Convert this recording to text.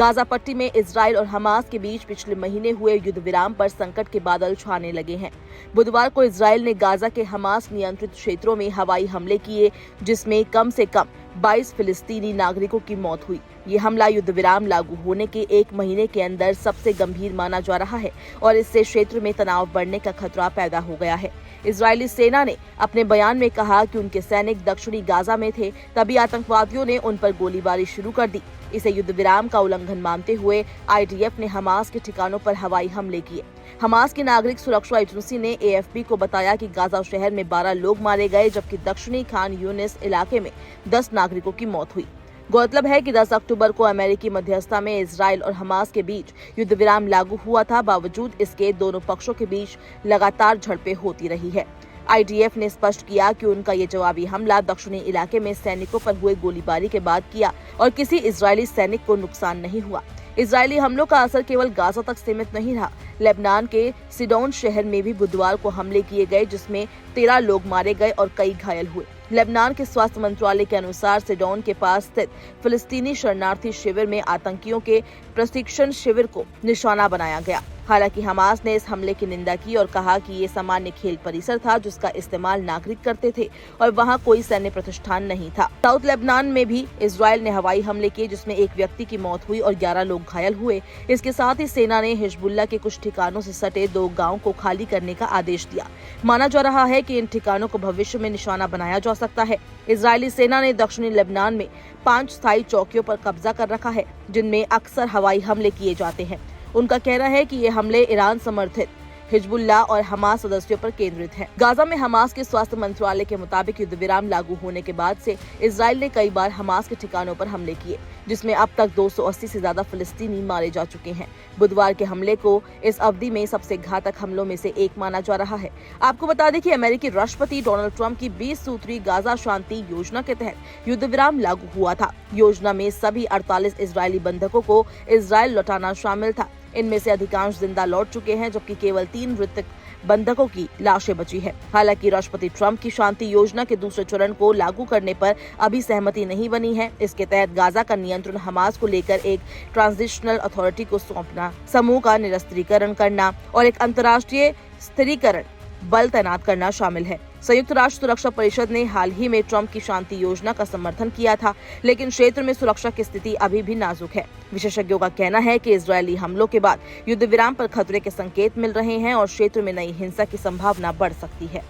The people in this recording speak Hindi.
गाजा पट्टी में इजराइल और हमास के बीच पिछले महीने हुए युद्ध विराम पर संकट के बादल छाने लगे हैं। बुधवार को इजराइल ने गाजा के हमास नियंत्रित क्षेत्रों में हवाई हमले किए, जिसमें कम से कम 22 फिलिस्तीनी नागरिकों की मौत हुई। ये हमला युद्ध विराम लागू होने के एक महीने के अंदर सबसे गंभीर माना जा रहा है और इससे क्षेत्र में तनाव बढ़ने का खतरा पैदा हो गया है। इजरायली सेना ने अपने बयान में कहा कि उनके सैनिक दक्षिणी गाजा में थे, तभी आतंकवादियों ने उन पर गोलीबारी शुरू कर दी। इसे युद्ध विराम का उल्लंघन मानते हुए आईडीएफ ने हमास के ठिकानों पर हवाई हमले किए। हमास की नागरिक सुरक्षा एजेंसी ने एएफपी को बताया कि गाजा शहर में 12 लोग मारे गए, जबकि दक्षिणी खान यूनिस इलाके में 10 नागरिकों की मौत हुई। गौरतलब है कि 10 अक्टूबर को अमेरिकी मध्यस्थता में इजराइल और हमास के बीच युद्ध विराम लागू हुआ था। बावजूद इसके दोनों पक्षों के बीच लगातार झड़पें होती रही है। आईडीएफ ने स्पष्ट किया कि उनका ये जवाबी हमला दक्षिणी इलाके में सैनिकों पर हुए गोलीबारी के बाद किया और किसी इजरायली सैनिक को नुकसान नहीं हुआ। इजरायली हमलों का असर केवल गाजा तक सीमित नहीं रहा। लेबनान के सिडोन शहर में भी बुधवार को हमले किए गए, जिसमें 13 लोग मारे गए और कई घायल हुए। लेबनान के स्वास्थ्य मंत्रालय के अनुसार सिडोन के पास स्थित फिलिस्तीनी शरणार्थी शिविर में आतंकियों के प्रशिक्षण शिविर को निशाना बनाया गया। हालांकि हमास ने इस हमले की निंदा की और कहा कि ये सामान्य खेल परिसर था जिसका इस्तेमाल नागरिक करते थे और वहां कोई सैन्य प्रतिष्ठान नहीं था। साउथ लेबनान में भी इजराइल ने हवाई हमले किए, जिसमें एक व्यक्ति की मौत हुई और 11 लोग घायल हुए। इसके साथ ही सेना ने हिजबुल्लाह के कुछ ठिकानों से सटे 2 गाँव को खाली करने का आदेश दिया। माना जा रहा है कि इन ठिकानों को भविष्य में निशाना बनाया जा सकता है। इजरायली सेना ने दक्षिणी लेबनान में 5 स्थायी चौकियों पर कब्जा कर रखा है, जिनमें अक्सर हवाई हमले किए जाते हैं। उनका कहना है कि ये हमले ईरान समर्थित हिजबुल्लाह और हमास सदस्यों पर केंद्रित हैं। गाजा में हमास के स्वास्थ्य मंत्रालय के मुताबिक युद्ध विराम लागू होने के बाद से इजराइल ने कई बार हमास के ठिकानों पर हमले किए, जिसमें अब तक 280 से ज्यादा फिलिस्तीनी मारे जा चुके हैं। बुधवार के हमले को इस अवधि में सबसे घातक हमलों में से एक माना जा रहा है। आपको बता दें कि अमेरिकी राष्ट्रपति डोनाल्ड ट्रंप की 20 सूत्री गाजा शांति योजना के तहत युद्ध विराम लागू हुआ था। योजना में सभी 48 इजरायली बंधकों को इजराइल लौटाना शामिल था। इनमें से अधिकांश जिंदा लौट चुके हैं, जबकि केवल 3 मृतक बंधकों की लाशें बची है। हालांकि राष्ट्रपति ट्रंप की शांति योजना के दूसरे चरण को लागू करने पर अभी सहमति नहीं बनी है। इसके तहत गाजा का नियंत्रण हमास को लेकर एक ट्रांजिशनल अथॉरिटी को सौंपना, समूह का निरस्त्रीकरण करना और एक अंतर्राष्ट्रीय स्थिरीकरण बल तैनात करना शामिल है। संयुक्त राष्ट्र सुरक्षा परिषद ने हाल ही में ट्रंप की शांति योजना का समर्थन किया था, लेकिन क्षेत्र में सुरक्षा की स्थिति अभी भी नाजुक है। विशेषज्ञों का कहना है कि इजरायली हमलों के बाद युद्ध विराम पर खतरे के संकेत मिल रहे हैं और क्षेत्र में नई हिंसा की संभावना बढ़ सकती है।